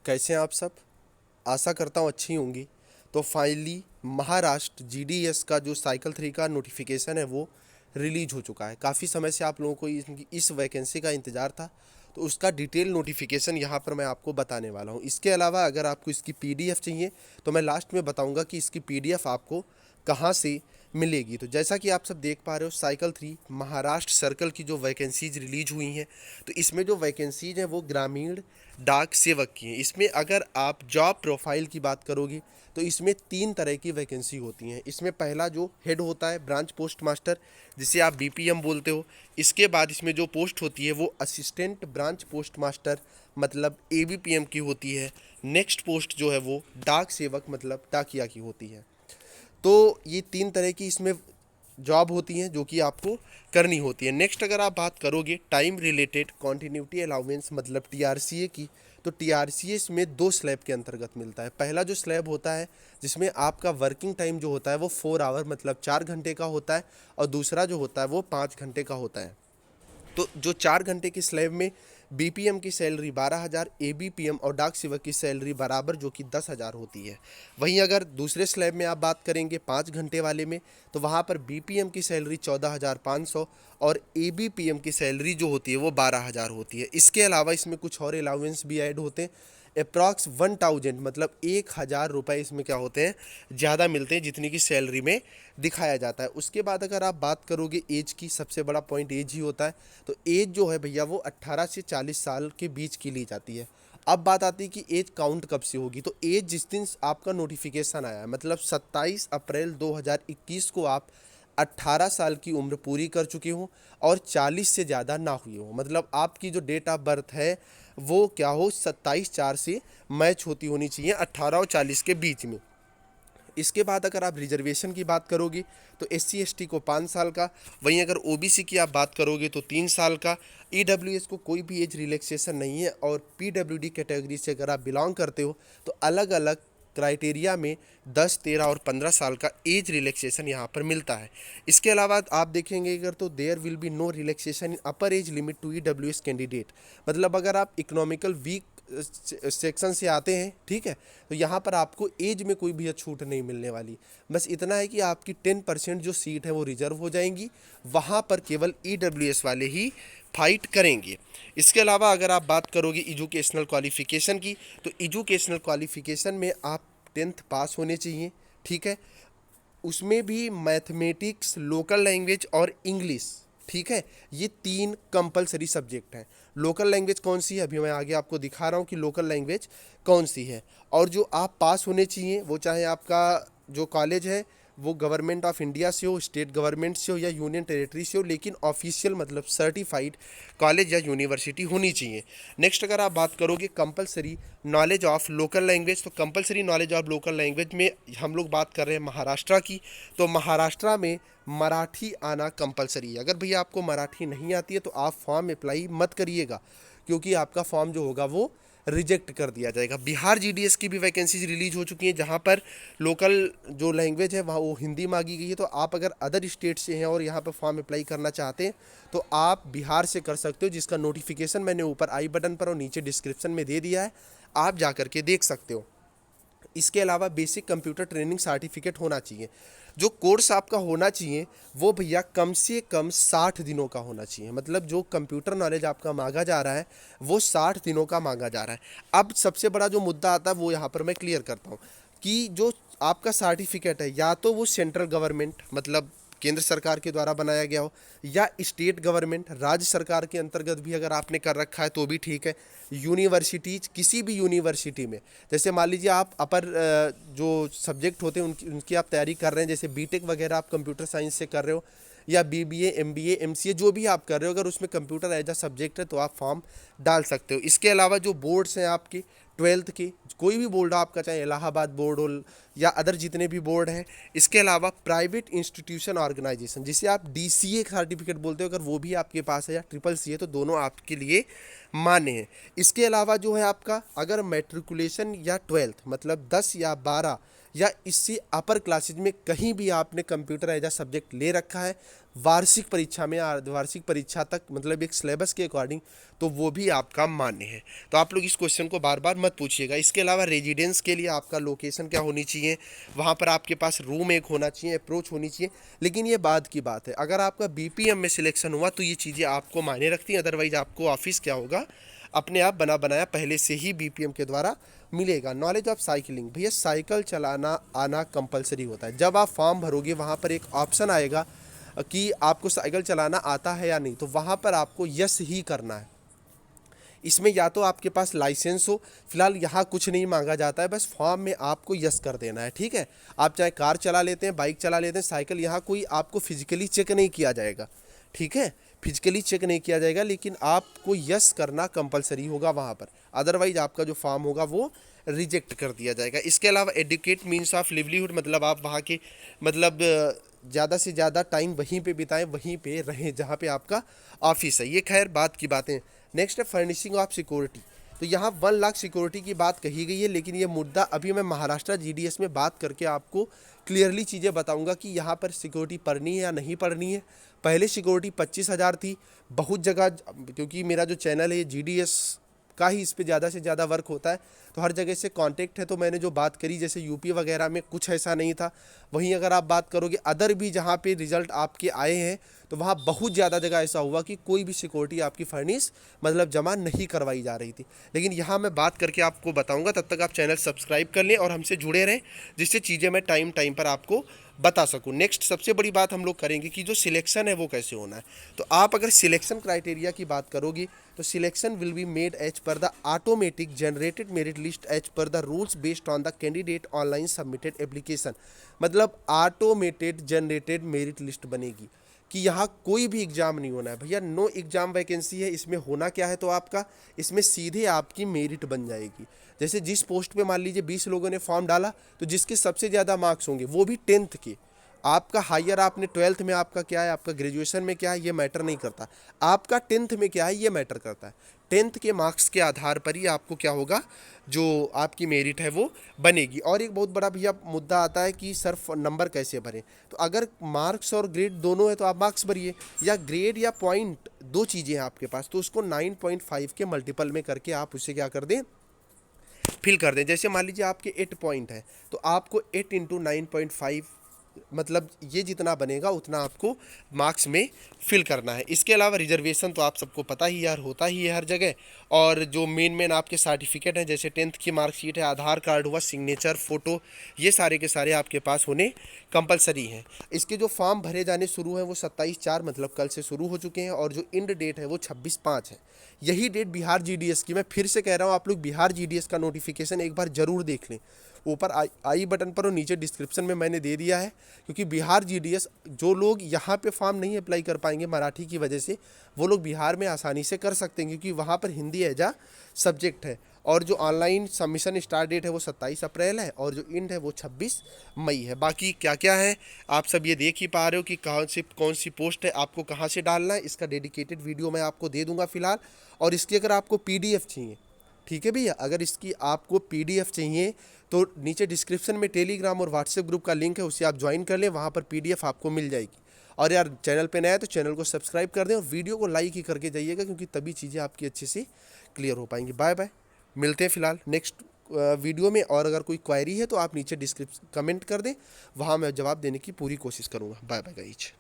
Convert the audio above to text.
कैसे हैं आप सब। आशा करता हूँ अच्छी होंगी। तो फाइनली महाराष्ट्र जीडीएस का जो साइकिल 3 का नोटिफिकेशन है वो रिलीज हो चुका है। काफ़ी समय से आप लोगों को इस वैकेंसी का इंतज़ार था, तो उसका डिटेल नोटिफिकेशन यहाँ पर मैं आपको बताने वाला हूँ। इसके अलावा अगर आपको इसकी पीडीएफ चाहिए तो मैं लास्ट में बताऊँगा कि इसकी पीडीएफ आपको कहाँ से मिलेगी। तो जैसा कि आप सब देख पा रहे हो, साइकिल 3 महाराष्ट्र सर्कल की जो वैकेंसीज रिलीज हुई हैं, तो इसमें जो वैकेंसीज हैं वो ग्रामीण डाक सेवक की हैं। इसमें अगर आप जॉब प्रोफाइल की बात करोगे तो इसमें 3 तरह की वैकेंसी होती हैं। इसमें पहला जो हेड होता है ब्रांच पोस्ट मास्टर, जिसे आप बीपीएम बोलते हो। इसके बाद इसमें जो पोस्ट होती है वो असिस्टेंट ब्रांच पोस्ट मास्टर मतलब एबीपीएम की होती है। नेक्स्ट पोस्ट जो है वो डाक सेवक मतलब डाकिया की होती है। तो ये 3 तरह की इसमें जॉब होती हैं जो कि आपको करनी होती है। नेक्स्ट अगर आप बात करोगे टाइम रिलेटेड कॉन्टिन्यूटी अलाउंस मतलब टीआरसीए की, तो टीआरसीए में 2 स्लैब के अंतर्गत मिलता है। पहला जो स्लैब होता है जिसमें आपका वर्किंग टाइम जो होता है वो 4 आवर मतलब 4 घंटे का होता है, और दूसरा जो होता है वो 5 घंटे का होता है। तो जो 4 घंटे की स्लैब में बीपीएम की सैलरी 12,000, एबीपीएम और डाक सेवक की सैलरी बराबर जो कि 10,000 होती है। वहीं अगर दूसरे स्लैब में आप बात करेंगे 5 घंटे वाले में, तो वहाँ पर बीपीएम की सैलरी 14,500 और एबीपीएम की सैलरी जो होती है वो 12,000 होती है। इसके अलावा इसमें कुछ और अलाउंस भी ऐड होते हैं। अप्रॉक्स 1000 मतलब 1,000 रुपये इसमें क्या होते हैं, ज़्यादा मिलते हैं जितनी की सैलरी में दिखाया जाता है। उसके बाद अगर आप बात करोगे एज की, सबसे बड़ा पॉइंट एज ही होता है। तो एज जो है भैया वो 18 से 40 साल के बीच की ली जाती है। अब बात आती है कि एज काउंट कब से होगी। तो एज जिस दिन आपका नोटिफिकेशन आया है मतलब 27 अप्रैल 2021 को आप 18 साल की उम्र पूरी कर चुके हो और 40 से ज़्यादा ना हुई हो, मतलब आपकी जो डेट ऑफ बर्थ है वो क्या हो 27/4 से मैच होती होनी चाहिए 18 और 40 के बीच में। इसके बाद अगर आप रिजर्वेशन की बात करोगे तो एससी एसटी को 5 साल का, वहीं अगर ओबीसी की आप बात करोगे तो 3 साल का। ईडब्ल्यूएस को कोई भी एज रिलैक्सेशन नहीं है, और पीडब्ल्यूडी कैटेगरी से अगर आप बिलोंग करते हो तो अलग अलग क्राइटेरिया में 10, 13 और 15 साल का एज रिलैक्सेशन यहाँ पर मिलता है। इसके अलावा आप देखेंगे अगर तो there will be no relaxation in upper age limit to EWS candidate, मतलब अगर आप इकोनॉमिकल वीक सेक्शन से आते हैं, ठीक है, तो यहाँ पर आपको एज में कोई भी छूट नहीं मिलने वाली। बस इतना है कि आपकी 10% जो सीट है वो रिजर्व हो जाएंगी, वहाँ पर केवल ईडब्ल्यूएस वाले ही फाइट करेंगे। इसके अलावा अगर आप बात करोगे एजुकेशनल क्वालिफिकेशन की, तो एजुकेशनल क्वालिफिकेशन में आप 10th पास होने चाहिए, ठीक है। उसमें भी मैथमेटिक्स, लोकल लैंग्वेज और इंग्लिश, ठीक है, ये 3 कंपलसरी सब्जेक्ट हैं। लोकल लैंग्वेज कौन सी है अभी मैं आगे आपको दिखा रहा हूँ कि लोकल लैंग्वेज कौन सी है। और जो आप पास होने चाहिए वो चाहे आपका जो कॉलेज है वो गवर्नमेंट ऑफ इंडिया से हो, स्टेट गवर्नमेंट से हो या यूनियन टेरिटरी से हो, लेकिन ऑफिशियल मतलब सर्टिफाइड कॉलेज या यूनिवर्सिटी होनी चाहिए। नेक्स्ट अगर आप बात करोगे compulsory knowledge of local language, तो compulsory knowledge of local language में हम लोग बात कर रहे हैं महाराष्ट्र की। तो महाराष्ट्र में मराठी आना कंपलसरी है। अगर भैया आपको मराठी नहीं आती है तो आप फॉर्म अप्लाई मत करिएगा, क्योंकि आपका फॉर्म जो होगा वो रिजेक्ट कर दिया जाएगा। बिहार जीडीएस की भी वैकेंसीज रिलीज हो चुकी हैं, जहां पर लोकल जो लैंग्वेज है वहाँ वो हिंदी मांगी गई है। तो आप अगर अदर स्टेट से हैं और यहाँ पर फॉर्म अप्लाई करना चाहते हैं तो आप बिहार से कर सकते हो, जिसका नोटिफिकेशन मैंने ऊपर आई बटन पर और नीचे डिस्क्रिप्शन में दे दिया है, आप जा करके देख सकते हो। इसके अलावा बेसिक कंप्यूटर ट्रेनिंग सर्टिफिकेट होना चाहिए। जो कोर्स आपका होना चाहिए वो भैया कम से कम 60 दिनों का होना चाहिए, मतलब जो कंप्यूटर नॉलेज आपका मांगा जा रहा है वो 60 दिनों का मांगा जा रहा है। अब सबसे बड़ा जो मुद्दा आता है वो यहाँ पर मैं क्लियर करता हूँ कि जो आपका सर्टिफिकेट है या तो वो सेंट्रल गवर्नमेंट मतलब केंद्र सरकार के द्वारा बनाया गया हो, या स्टेट गवर्नमेंट राज्य सरकार के अंतर्गत भी अगर आपने कर रखा है तो भी ठीक है। यूनिवर्सिटीज, किसी भी यूनिवर्सिटी में, जैसे मान लीजिए आप अपर जो सब्जेक्ट होते हैं उनकी आप तैयारी कर रहे हैं, जैसे बीटेक वगैरह आप कंप्यूटर साइंस से कर रहे हो, या बीबीए, एमबीए, एमसीए जो भी आप कर रहे हो, अगर उसमें कंप्यूटर एज अ सब्जेक्ट है तो आप फॉर्म डाल सकते हो। इसके अलावा जो बोर्ड्स हैं आपके 12th के, कोई भी बोर्ड हो आपका, चाहे इलाहाबाद बोर्ड हो या अदर जितने भी बोर्ड हैं। इसके अलावा प्राइवेट इंस्टीट्यूशन ऑर्गेनाइजेशन, जिसे आप डीसीए सर्टिफिकेट बोलते हो, अगर वो भी आपके पास है या ट्रिपल सी है तो दोनों आपके लिए मान्य हैं। इसके अलावा जो है आपका अगर मैट्रिकुलेशन या 12th मतलब 10 या 12 या इससे अपर क्लासेज में कहीं भी आपने कंप्यूटर एज अ सब्जेक्ट ले रखा है वार्षिक परीक्षा में, वार्षिक परीक्षा तक मतलब एक सिलेबस के अकॉर्डिंग, तो वो भी आपका मान्य है। तो आप लोग इस क्वेश्चन को बार बार मत पूछिएगा। इसके अलावा रेजिडेंस के लिए आपका लोकेशन क्या होनी चाहिए, वहाँ पर आपके पास रूम एक होना चाहिए, अप्रोच होनी चाहिए। लेकिन ये बाद की बात है, अगर आपका बीपीएम में सिलेक्शन हुआ तो ये चीज़ें आपको मायने रखती हैं, अदरवाइज आपको ऑफिस क्या होगा, अपने आप बना बनाया पहले से ही बीपीएम के द्वारा मिलेगा। नॉलेज ऑफ साइकिलिंग, भैया साइकिल चलाना आना कंपलसरी होता है। जब आप फॉर्म भरोगे वहाँ पर एक ऑप्शन आएगा कि आपको साइकिल चलाना आता है या नहीं, तो वहाँ पर आपको यस ही करना है। इसमें या तो आपके पास लाइसेंस हो, फिलहाल यहाँ कुछ नहीं मांगा जाता है, बस फॉर्म में आपको यस कर देना है, ठीक है। आप चाहे कार चला लेते हैं, बाइक चला लेते हैं, साइकिल यहाँ कोई आपको फिजिकली चेक नहीं किया जाएगा, ठीक है, फिजिकली चेक नहीं किया जाएगा, लेकिन आपको यस करना कंपलसरी होगा वहाँ पर, अदरवाइज आपका जो फॉर्म होगा वो रिजेक्ट कर दिया जाएगा। इसके अलावा एडुकेट मीन्स ऑफ लिवलीहुड, मतलब आप वहाँ के मतलब ज़्यादा से ज़्यादा टाइम वहीं पे बिताएं, वहीं पे रहें जहाँ पे आपका ऑफिस है। ये खैर बात की बातें। नेक्स्ट है फर्निशिंग ऑफ सिक्योरिटी। तो यहाँ 1 लाख सिक्योरिटी की बात कही गई है, लेकिन ये मुद्दा अभी मैं महाराष्ट्र जीडीएस में बात करके आपको क्लियरली चीज़ें बताऊंगा कि यहाँ पर सिक्योरिटी पड़नी है या नहीं पड़नी है। पहले सिक्योरिटी 25,000 थी, बहुत जगह, क्योंकि मेरा जो चैनल है जीडीएस का ही इस पे ज़्यादा से ज़्यादा वर्क होता है, तो हर जगह से कांटेक्ट है। तो मैंने जो बात करी, जैसे यूपी वगैरह में कुछ ऐसा नहीं था, वहीं अगर आप बात करोगे अदर भी जहाँ पे रिजल्ट आपके आए हैं, तो वहाँ बहुत ज़्यादा जगह ऐसा हुआ कि कोई भी सिक्योरिटी आपकी फर्निश मतलब जमा नहीं करवाई जा रही थी। लेकिन यहाँ मैं बात करके आपको बताऊँगा, तब तक आप चैनल सब्सक्राइब कर लें और हमसे जुड़े रहें, जिससे चीज़ें मैं टाइम टाइम पर आपको बता सकूं। नेक्स्ट सबसे बड़ी बात हम लोग करेंगे कि जो सिलेक्शन है वो कैसे होना है। तो आप अगर सिलेक्शन क्राइटेरिया की बात करोगी, तो selection will be made as per the automatic generated merit list as per the rules based on the candidate online submitted application. मतलब ऑटोमेटेड जनरेटेड मेरिट लिस्ट बनेगी कि यहाँ कोई भी एग्जाम नहीं होना है भैया, नो एग्जाम वैकेंसी है। इसमें होना क्या है, तो आपका इसमें सीधे आपकी मेरिट बन जाएगी। जैसे जिस पोस्ट पे मान लीजिए 20 लोगों ने फॉर्म डाला, तो जिसके सबसे ज़्यादा मार्क्स होंगे, वो भी 10th के, आपका हायर आपने 12th में आपका क्या है, आपका ग्रेजुएशन में क्या है, ये मैटर नहीं करता, आपका 10th में क्या है ये मैटर करता है। 10th के मार्क्स के आधार पर ही आपको क्या होगा, जो आपकी मेरिट है वो बनेगी। और एक बहुत बड़ा भैया मुद्दा आता है कि सर नंबर कैसे भरें। तो अगर मार्क्स और ग्रेड दोनों है तो आप मार्क्स भरिए, या ग्रेड या पॉइंट, दो चीज़ें हैं आपके पास, तो उसको 9.5 के मल्टीपल में करके आप उसे क्या कर दें, फिल कर दें। जैसे मान लीजिए आपके 8 पॉइंट है, तो आपको 8 इंटू 9.5 मतलब ये जितना बनेगा उतना आपको मार्क्स में फिल करना है। इसके अलावा रिजर्वेशन तो आप सबको पता ही यार, होता ही है हर जगह। और जो मेन आपके सर्टिफिकेट हैं, जैसे 10th की मार्कशीट है, आधार कार्ड हुआ, सिग्नेचर, फोटो, ये सारे के सारे आपके पास होने कंपलसरी हैं। इसके जो फॉर्म भरे जाने शुरू हैं वो 27/4 मतलब कल से शुरू हो चुके हैं, और जो इंड डेट है वो 26/5 है। यही डेट बिहार जीडीएस की, मैं फिर से कह रहा हूँ, आप लोग बिहार जीडीएस का नोटिफिकेशन एक बार जरूर देख लें। ऊपर आई बटन पर और नीचे डिस्क्रिप्शन में मैंने दे दिया है, क्योंकि बिहार जीडीएस जो लोग यहाँ पे फॉर्म नहीं अप्लाई कर पाएंगे मराठी की वजह से, वो लोग बिहार में आसानी से कर सकते हैं, क्योंकि वहाँ पर हिंदी एज आ सब्जेक्ट है। और जो ऑनलाइन सबमिशन स्टार्ट डेट है वो 27 अप्रैल है, और जो इंड है वो 26 मई है। बाकी क्या क्या है आप सब ये देख ही पा रहे हो कि कौन सी पोस्ट है, आपको कहाँ से डालना है, इसका डेडिकेटेड वीडियो मैं आपको दे दूंगा फिलहाल। और इसकी अगर आपको पीडीएफ चाहिए, ठीक है भैया, अगर इसकी आपको पीडीएफ चाहिए तो नीचे डिस्क्रिप्शन में टेलीग्राम और व्हाट्सएप ग्रुप का लिंक है, उसे आप ज्वाइन कर लें, वहाँ पर पीडीएफ आपको मिल जाएगी। और यार चैनल पे नया है तो चैनल को सब्सक्राइब कर दें और वीडियो को लाइक ही करके जाइएगा, क्योंकि तभी चीज़ें आपकी अच्छे से क्लियर हो पाएंगी। बाय बाय, मिलते हैं फिलहाल नेक्स्ट वीडियो में। और अगर कोई क्वेरी है तो आप नीचे डिस्क्रिप्शन कमेंट कर दें, वहाँ मैं जवाब देने की पूरी कोशिश करूँगा। Bye bye guys.